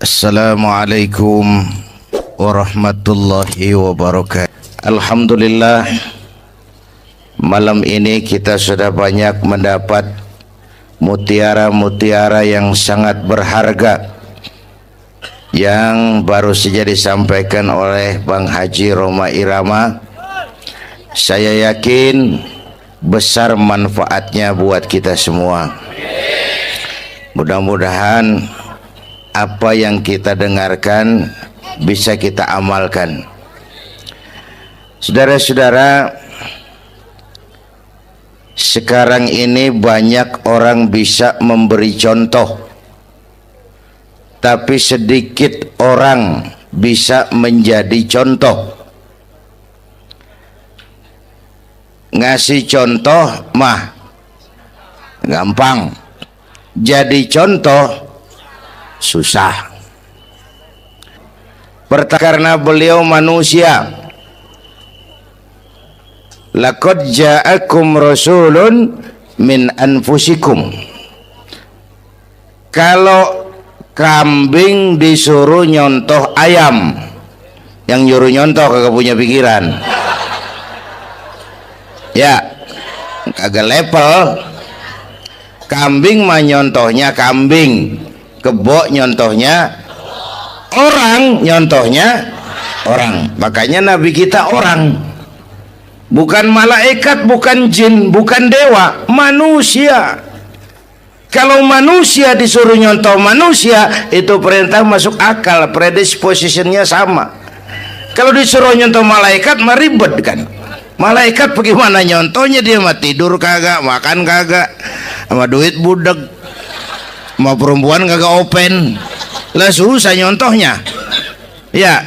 Assalamualaikum warahmatullahi wabarakatuh. Alhamdulillah, malam ini kita sudah banyak mendapat mutiara-mutiara yang sangat berharga yang baru saja disampaikan oleh Bang Haji Roma Irama. Saya yakin besar manfaatnya buat kita semua. Mudah-mudahan apa yang kita dengarkan bisa kita amalkan. Saudara-saudara, sekarang ini banyak orang bisa memberi contoh, tapi sedikit orang bisa menjadi contoh. Ngasih contoh mah gampang, jadi contoh susah. Karena beliau manusia. Laqad ja'akum rasulun min anfusikum. Kalau kambing disuruh nyontoh ayam, yang nyuruh nyontoh kagak punya pikiran. Ya, kagak level. Kambing mah nyontohnya kambing, kebo nyontohnya orang, nyontohnya orang. Makanya Nabi kita orang, bukan malaikat, bukan jin, bukan dewa, manusia. Kalau manusia disuruh nyontoh manusia, itu perintah masuk akal, predispositionnya sama. Kalau disuruh nyontoh malaikat mah ribet kan. Malaikat bagaimana nyontohnya, dia mah tidur kagak, makan kagak, sama duit budeg, sama perempuan kagak open, lah susah nyontohnya. Ya,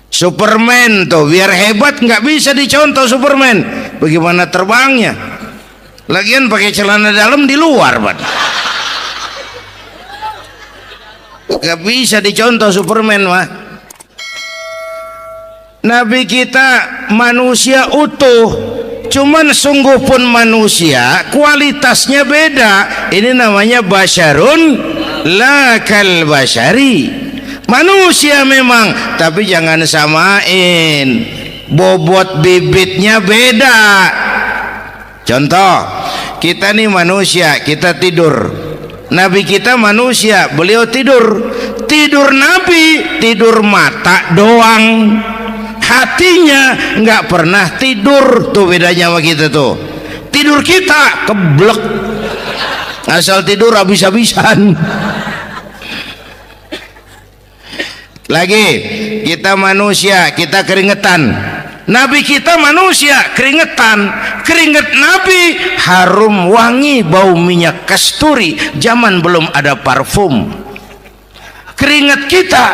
Superman tuh biar hebat nggak bisa dicontoh Superman, bagaimana terbangnya, lagian pakai celana dalam di luar, Pak. Nggak bisa dicontoh Superman mah. Nabi kita manusia utuh, cuman sungguh pun manusia, kualitasnya beda. Ini namanya basyarun la kal basyari. Manusia memang, tapi jangan samain, bobot bibitnya beda. Contoh, kita nih manusia, kita tidur. Nabi kita manusia, beliau tidur. Tidur Nabi, tidur mata doang, hatinya nggak pernah tidur. Tuh bedanya sama kita tuh. Tidur kita keblek, asal tidur habis-habisan. Lagi kita manusia, kita keringetan. Nabi kita manusia, keringetan. Keringet Nabi harum wangi, bau minyak kasturi, zaman belum ada parfum. Keringet kita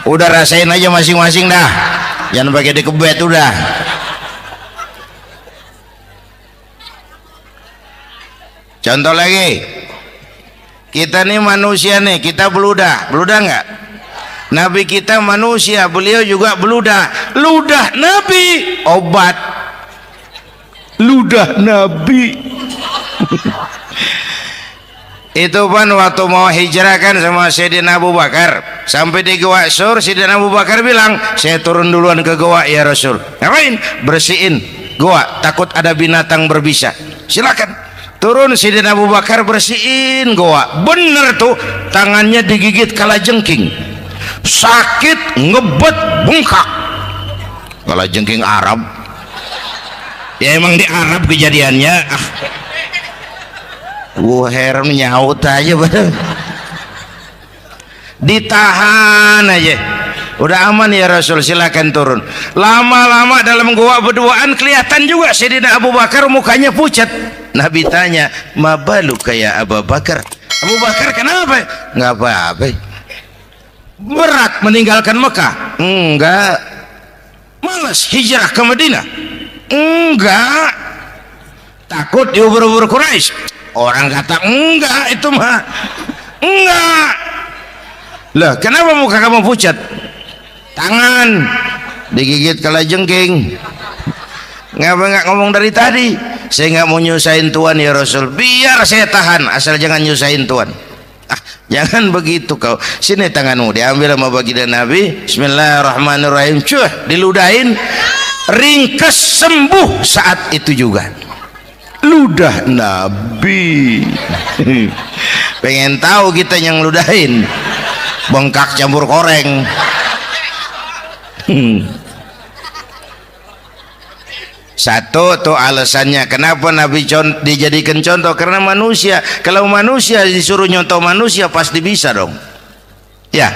udah rasain aja masing-masing dah, jangan pakai dikebet udah. Contoh lagi, kita nih manusia nih, kita beludah nggak? Nabi kita manusia, beliau juga beludah. Ludah Nabi obat, ludah Nabi. Itu kan waktu mau hijrah kan sama Sayyidina Abu Bakar, sampai di Gua Sur, Sayyidina Abu Bakar bilang, saya turun duluan ke gua ya Rasul. Ngapain? Bersihin gua, takut ada binatang berbisa. Silakan turun. Sayyidina Abu Bakar bersihin gua, bener tuh, tangannya digigit kalajengking, sakit, ngebet, bengkak. Kalajengking Arab ya, emang di Arab kejadiannya. Heran nyaut aja badan, ditahan aja, udah aman ya Rasul, silakan turun. Lama-lama dalam gua berduaan kelihatan juga Sayyidina Abu Bakar mukanya pucat. Nabi tanya, ma balu kayak Abu Bakar? Abu Bakar kenapa? Nggak apa-apa. Berat meninggalkan Mekah? Enggak. Malas hijrah ke Madinah? Enggak. Takut diubur-ubur Quraisy? Orang kata enggak, itu mah enggak. Lah kenapa muka kamu pucat? Tangan digigit kalajengking. Ngapa nggak ngomong dari tadi? saya nggak mau nyusahin Tuhan ya Rasul, biar saya tahan asal jangan nyusahin Tuhan. Jangan begitu kau. Sini tanganmu, diambil sama baginda Nabi. Bismillahirrahmanirrahim. Cuh, diludahin, ringkes, sembuh saat itu juga. Ludah Nabi. Pengen tahu kita yang ludahin, bengkak campur koreng. Satu tuh alasannya kenapa Nabi dijadikan contoh, karena manusia, kalau manusia disuruh nyontoh manusia pasti bisa dong ya.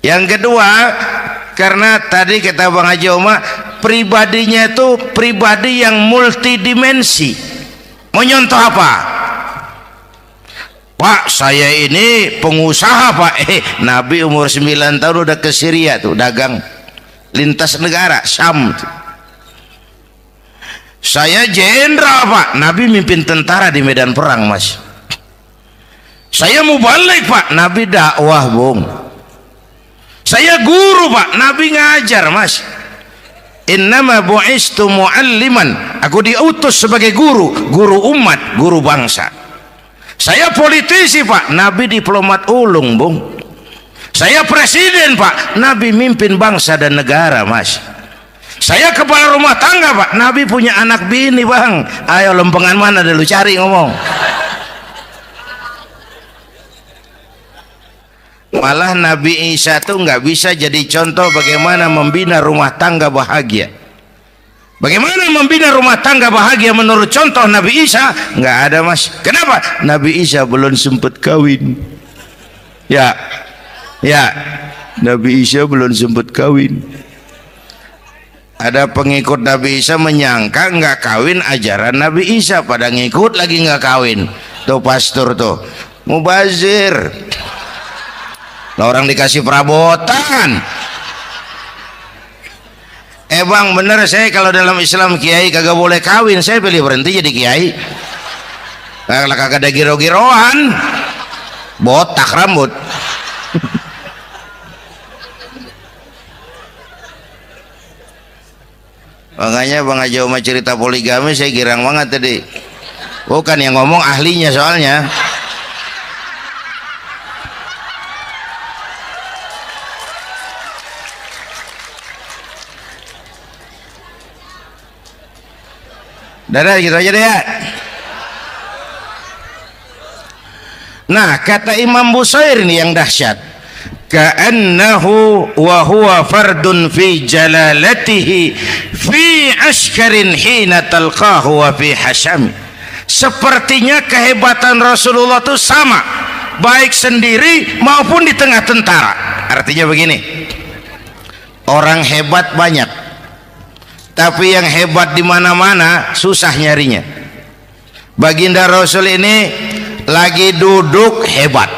Yang kedua, karena tadi kata Bang Haji Oma, pribadinya itu pribadi yang multidimensi. Mau nyontoh apa? Pak, saya ini pengusaha Pak. Nabi umur 9 tahun udah ke Syria tuh dagang lintas negara Syam tuh. Saya jenderal Pak, Nabi mimpin tentara di medan perang Mas. Saya mau balik Pak, Nabi dakwah Bung. Saya guru Pak, Nabi ngajar Mas. Innama bu'istu mu'alliman, aku diutus sebagai guru, guru umat, guru bangsa. Saya politisi Pak, Nabi diplomat ulung Bung. Saya presiden Pak, Nabi mimpin bangsa dan negara Mas. Saya kepala rumah tangga Pak, Nabi punya anak bini Bang. Ayo lempengan mana dulu cari ngomong. Malah Nabi Isa tuh nggak bisa jadi contoh bagaimana membina rumah tangga bahagia. Bagaimana membina rumah tangga bahagia menurut contoh Nabi Isa? Nggak ada Mas. Kenapa? Nabi Isa belum sempat kawin. Ya, Nabi Isa belum sempat kawin. Ada pengikut Nabi Isa menyangka nggak kawin ajaran Nabi Isa, pada ngikut lagi nggak kawin. Tuh pastor tuh mubazir. Orang dikasih perabotan. Bang bener, saya kalau dalam Islam kiai kagak boleh kawin, saya pilih berhenti jadi kiai. Kalau kagak ada giro-giroan, botak rambut. Makanya Bang Haji Oma cerita poligami saya girang banget tadi. Bukan yang ngomong ahlinya soalnya. Dadah gitu aja deh ya. Nah kata Imam Busair ini yang dahsyat, ka'annahu wa huwa fardun fi jalalatihi fi ashkarin hina talqahu wa fi hasham. Sepertinya kehebatan Rasulullah itu sama baik sendiri maupun di tengah tentara. Artinya begini, orang hebat banyak, tapi yang hebat di mana-mana susah nyarinya. Baginda Rasul ini lagi duduk hebat,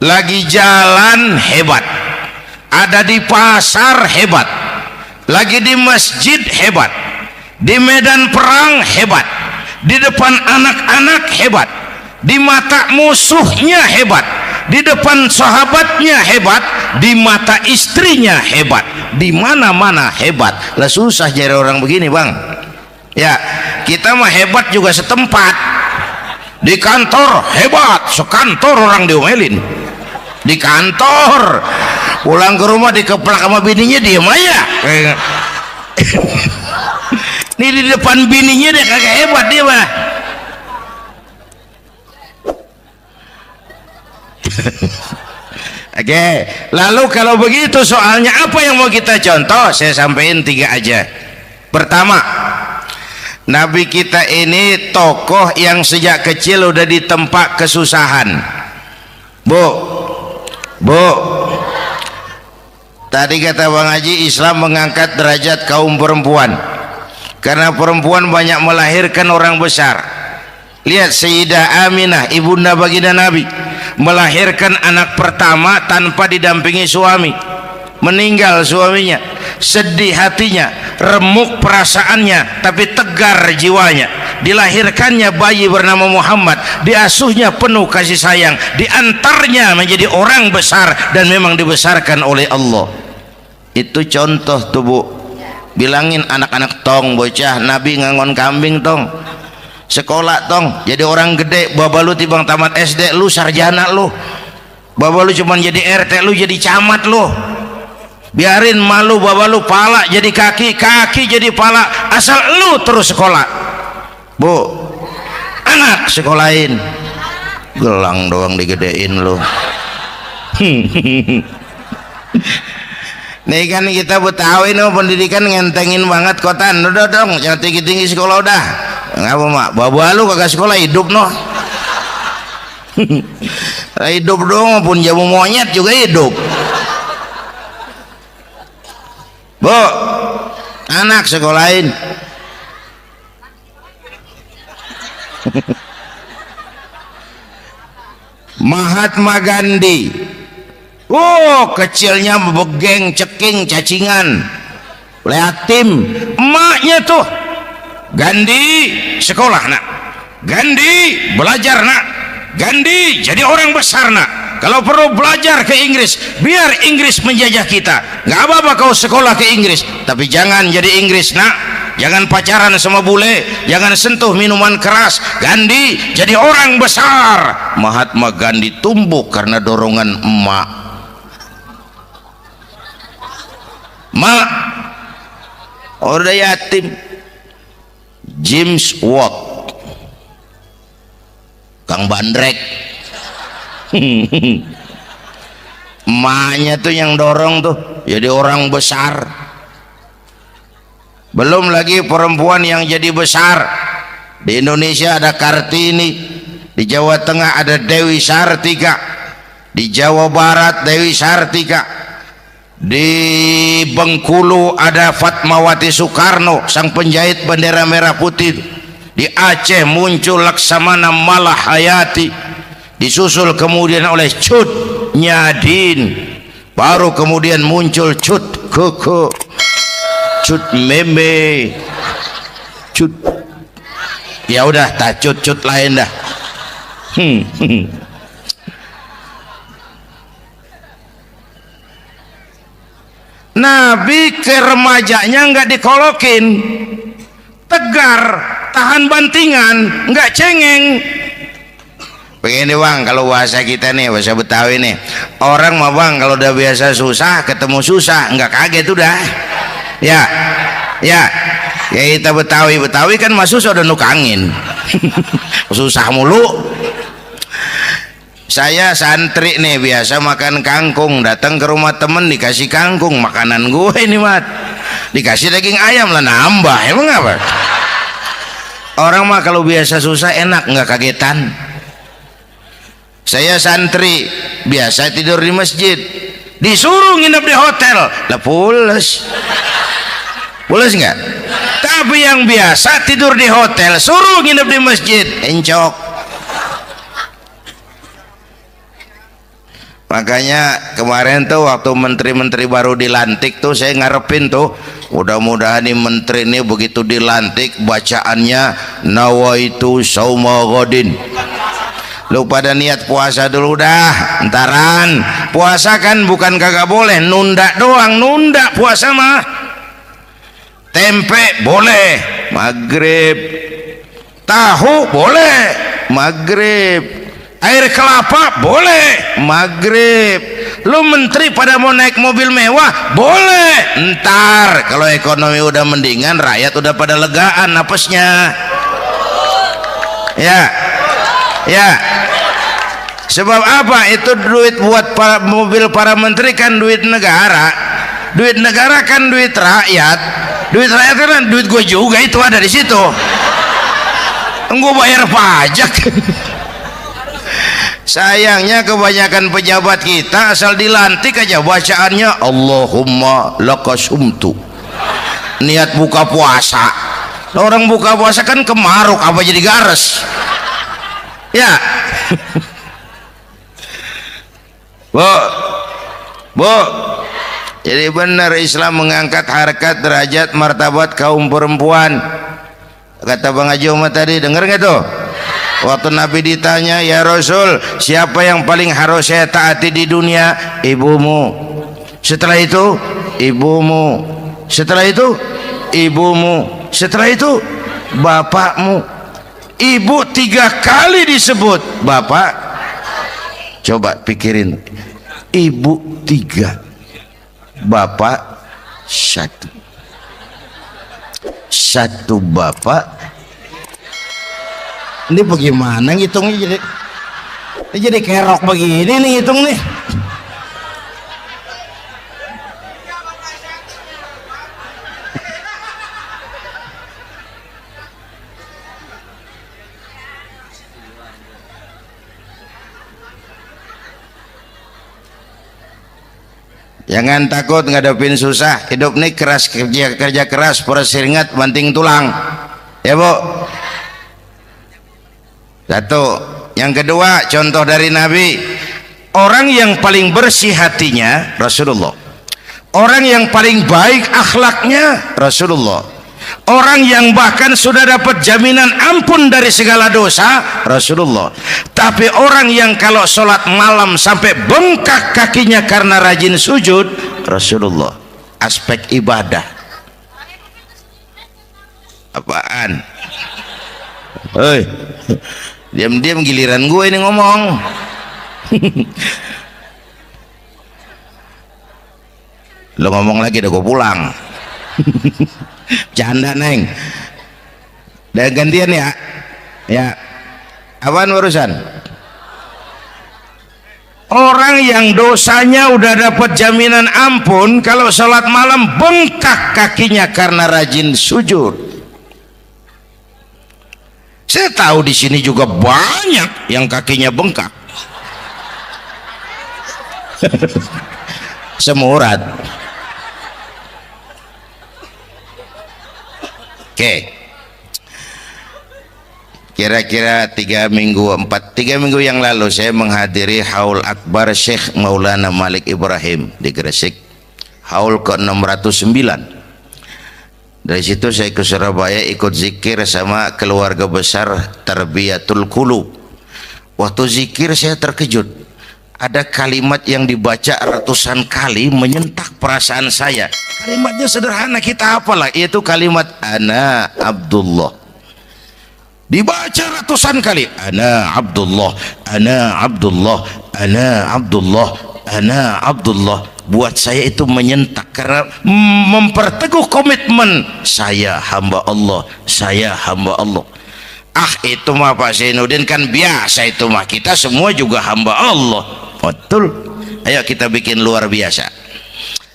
lagi jalan hebat, ada di pasar hebat, lagi di masjid hebat, di medan perang hebat, di depan anak-anak hebat, di mata musuhnya hebat, di depan sahabatnya hebat, di mata istrinya hebat, di mana-mana hebat. Lah susah jadi orang begini Bang. Ya, kita mah hebat juga setempat. Di kantor hebat, sekantor orang diomelin. Di kantor, pulang ke rumah dikeplak sama bininya diem aja. Nih di depan bininya dia kagak hebat dia mah. Oke, lalu kalau begitu soalnya apa yang mau kita contoh? Saya sampaikan 3 aja. Pertama, Nabi kita ini tokoh yang sejak kecil udah ditempa kesusahan. Bu, tadi kata Bang Haji, Islam mengangkat derajat kaum perempuan karena perempuan banyak melahirkan orang besar. Lihat Sayyidah Aminah, ibunda baginda Nabi, melahirkan anak pertama tanpa didampingi suami. Meninggal suaminya, sedih hatinya, remuk perasaannya, tapi tegar jiwanya. Dilahirkannya bayi bernama Muhammad, diasuhnya penuh kasih sayang, diantarnya menjadi orang besar dan memang dibesarkan oleh Allah. Itu contoh tuh Bu. bilangin anak-anak tong bocah Nabi ngangon kambing tong, sekolah tong jadi orang gede. Baba lu tibang tamat SD lu sarjana lu, baba lu cuman jadi RT lu jadi camat lu. Biarin malu baba lu pala jadi kaki, kaki jadi pala, asal lu terus sekolah. Bu, anak sekolahin, gelang doang digedein lu. Nih kan kita Betawi nih pendidikan ngentengin banget kotan. Udah dong jangan tinggi-tinggi sekolah udah. Ngapa mak? Bawa lu kagak sekolah hidup noh. Hidup dong pun jamu monyet juga hidup. Bu, anak sekolahin. Mahatma Gandhi, kecilnya begeng, ceking, cacingan, yatim. Emaknya tuh Gandhi sekolah nak, Gandhi belajar nak, Gandhi jadi orang besar nak. Kalau perlu belajar ke Inggris, biar Inggris menjajah kita. Nggak apa-apa kau sekolah ke Inggris, tapi jangan jadi Inggris nak. Jangan pacaran sama bule, jangan sentuh minuman keras. Gandhi jadi orang besar. Mahatma Gandhi tumbuh karena dorongan emak. Mak udah yatim. James Watt, Kang Bandrek. Emaknya tuh yang dorong tuh jadi orang besar. Belum lagi perempuan yang jadi besar. Di Indonesia ada Kartini, di Jawa Tengah ada Dewi Sartika, di Jawa Barat Dewi Sartika, di Bengkulu ada Fatmawati Soekarno sang penjahit bendera merah putih, di Aceh muncul Laksamana Malahayati, disusul kemudian oleh Cut Nyadin, baru kemudian muncul Cut Keke, Cut Meme, Cut, ya udah tak cut lain dah. Nabi ke remajanya nggak dikolokin, tegar, tahan bantingan, nggak cengeng. Begini bang, kalau bahasa kita nih, bahasa Betawi nih, orang mah bang kalau udah biasa susah ketemu susah nggak kaget udah. Ya kita Betawi kan masuk sudah nukangin. Susah mulu. Saya santri nih biasa makan kangkung, datang ke rumah temen dikasih kangkung, makanan gue ini mat, dikasih daging ayam lah nambah. Emang apa? Orang mah kalau biasa susah enak nggak kagetan. Saya santri biasa tidur di masjid, disuruh nginep di hotel lah pules nggak? Tapi yang biasa tidur di hotel suruh nginep di masjid encok. Makanya kemarin tuh waktu menteri-menteri baru dilantik tuh saya ngarepin tuh mudah-mudahan nih menteri ini begitu dilantik bacaannya nawaitu sauma ghadin. Lu pada niat puasa dulu dah, entaran. Puasa kan bukan kagak boleh, nunda doang, nunda puasa mah. Tempe boleh maghrib, tahu boleh maghrib, air kelapa boleh maghrib. Lu menteri pada mau naik mobil mewah boleh ntar kalau ekonomi udah mendingan, rakyat udah pada legaan napasnya. Ya sebab apa? Itu duit buat mobil para menteri kan duit negara. Duit negara kan duit rakyat. Duit rakyat kan duit gue juga, itu ada di situ. Gue bayar pajak. Sayangnya kebanyakan pejabat kita asal dilantik aja bacaannya Allahumma lakasumtu. Niat buka puasa. Orang buka puasa kan kemaruk apa jadi gares. Ya. Bu, jadi benar Islam mengangkat harkat, derajat, martabat kaum perempuan. Kata Bang Haji Umar tadi, dengar nggak tuh? Waktu Nabi ditanya, ya Rasul, siapa yang paling harus saya taati di dunia? Ibumu. Setelah itu, ibumu. Setelah itu, ibumu, setelah itu bapakmu. Ibu 3 kali disebut, bapak. Coba pikirin, ibu 3, bapak 1. 1 bapak. Ini bagaimana ngitungnya, jadi kerok begini nih hitung nih. Jangan takut ngadepin susah. Hidup nih keras, kerja keras, peras keringat, banting tulang. Ya Bu. Satu. Yang kedua, contoh dari Nabi. Orang yang paling bersih hatinya Rasulullah. Orang yang paling baik akhlaknya Rasulullah. Orang yang bahkan sudah dapat jaminan ampun dari segala dosa Rasulullah. Tapi orang yang kalau sholat malam sampai bengkak kakinya karena rajin sujud Rasulullah. Aspek ibadah. Apaan? Hei, diam-diam giliran gue ini ngomong. Lo ngomong lagi udah gue pulang. Canda neng. Dan gantian ya. Ya. Apaan urusan? Orang yang dosanya udah dapat jaminan ampun, kalau sholat malam bengkak kakinya karena rajin sujud. Saya tahu di sini juga banyak yang kakinya bengkak. Semurat. Oke. Kira-kira 3 minggu yang lalu saya menghadiri haul akbar Syekh Maulana Malik Ibrahim di Gresik, haul ke-609. Dari situ saya ke Surabaya ikut zikir sama keluarga besar Tarbiyatul Qulub. Waktu zikir saya terkejut, ada kalimat yang dibaca ratusan kali menyentak perasaan saya. Kalimatnya sederhana, kita hafalah, yaitu kalimat ana Abdullah. Dibaca ratusan kali, ana Abdullah, ana Abdullah, ana Abdullah, ana Abdullah. Buat saya itu menyentak karena memperteguh komitmen, saya hamba Allah, saya hamba Allah. Ah, itu mah Pak Zainuddin kan biasa, itu mah kita semua juga hamba Allah. Betul. Ayo kita bikin luar biasa.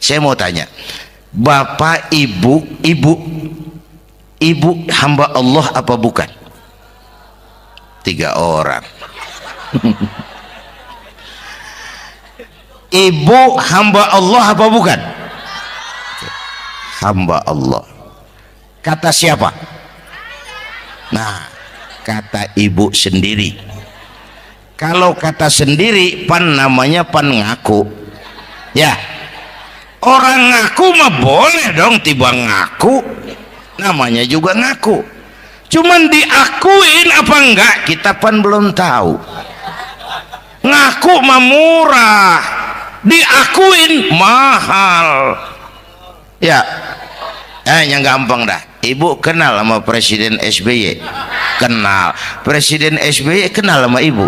Saya mau tanya, bapak, ibu hamba Allah apa bukan? 3 orang. Ibu hamba Allah apa bukan? Hamba Allah. Kata siapa? Nah, kata ibu sendiri. Kalau kata sendiri, pan namanya pan ngaku. Ya, orang ngaku mah boleh dong, tiba ngaku, namanya juga ngaku. Cuman diakuin apa enggak, kita pan belum tahu. Ngaku mah murah, diakuin mahal. Ya, yang gampang dah. Ibu kenal sama Presiden SBY? Kenal. Presiden SBY kenal sama ibu?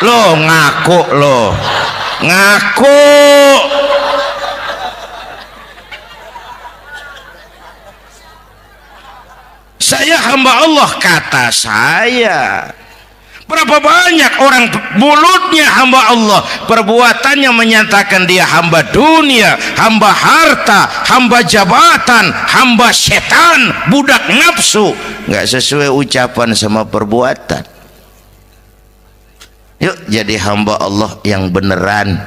Lo ngaku, lo ngaku. Saya hamba Allah, kata saya. Berapa banyak orang mulutnya hamba Allah, perbuatannya menyatakan dia hamba dunia, hamba harta, hamba jabatan, hamba setan, budak nafsu. Nggak sesuai ucapan sama perbuatan. Yuk jadi hamba Allah yang beneran.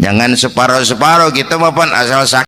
Jangan separuh-separuh, kita mapan asal sakit.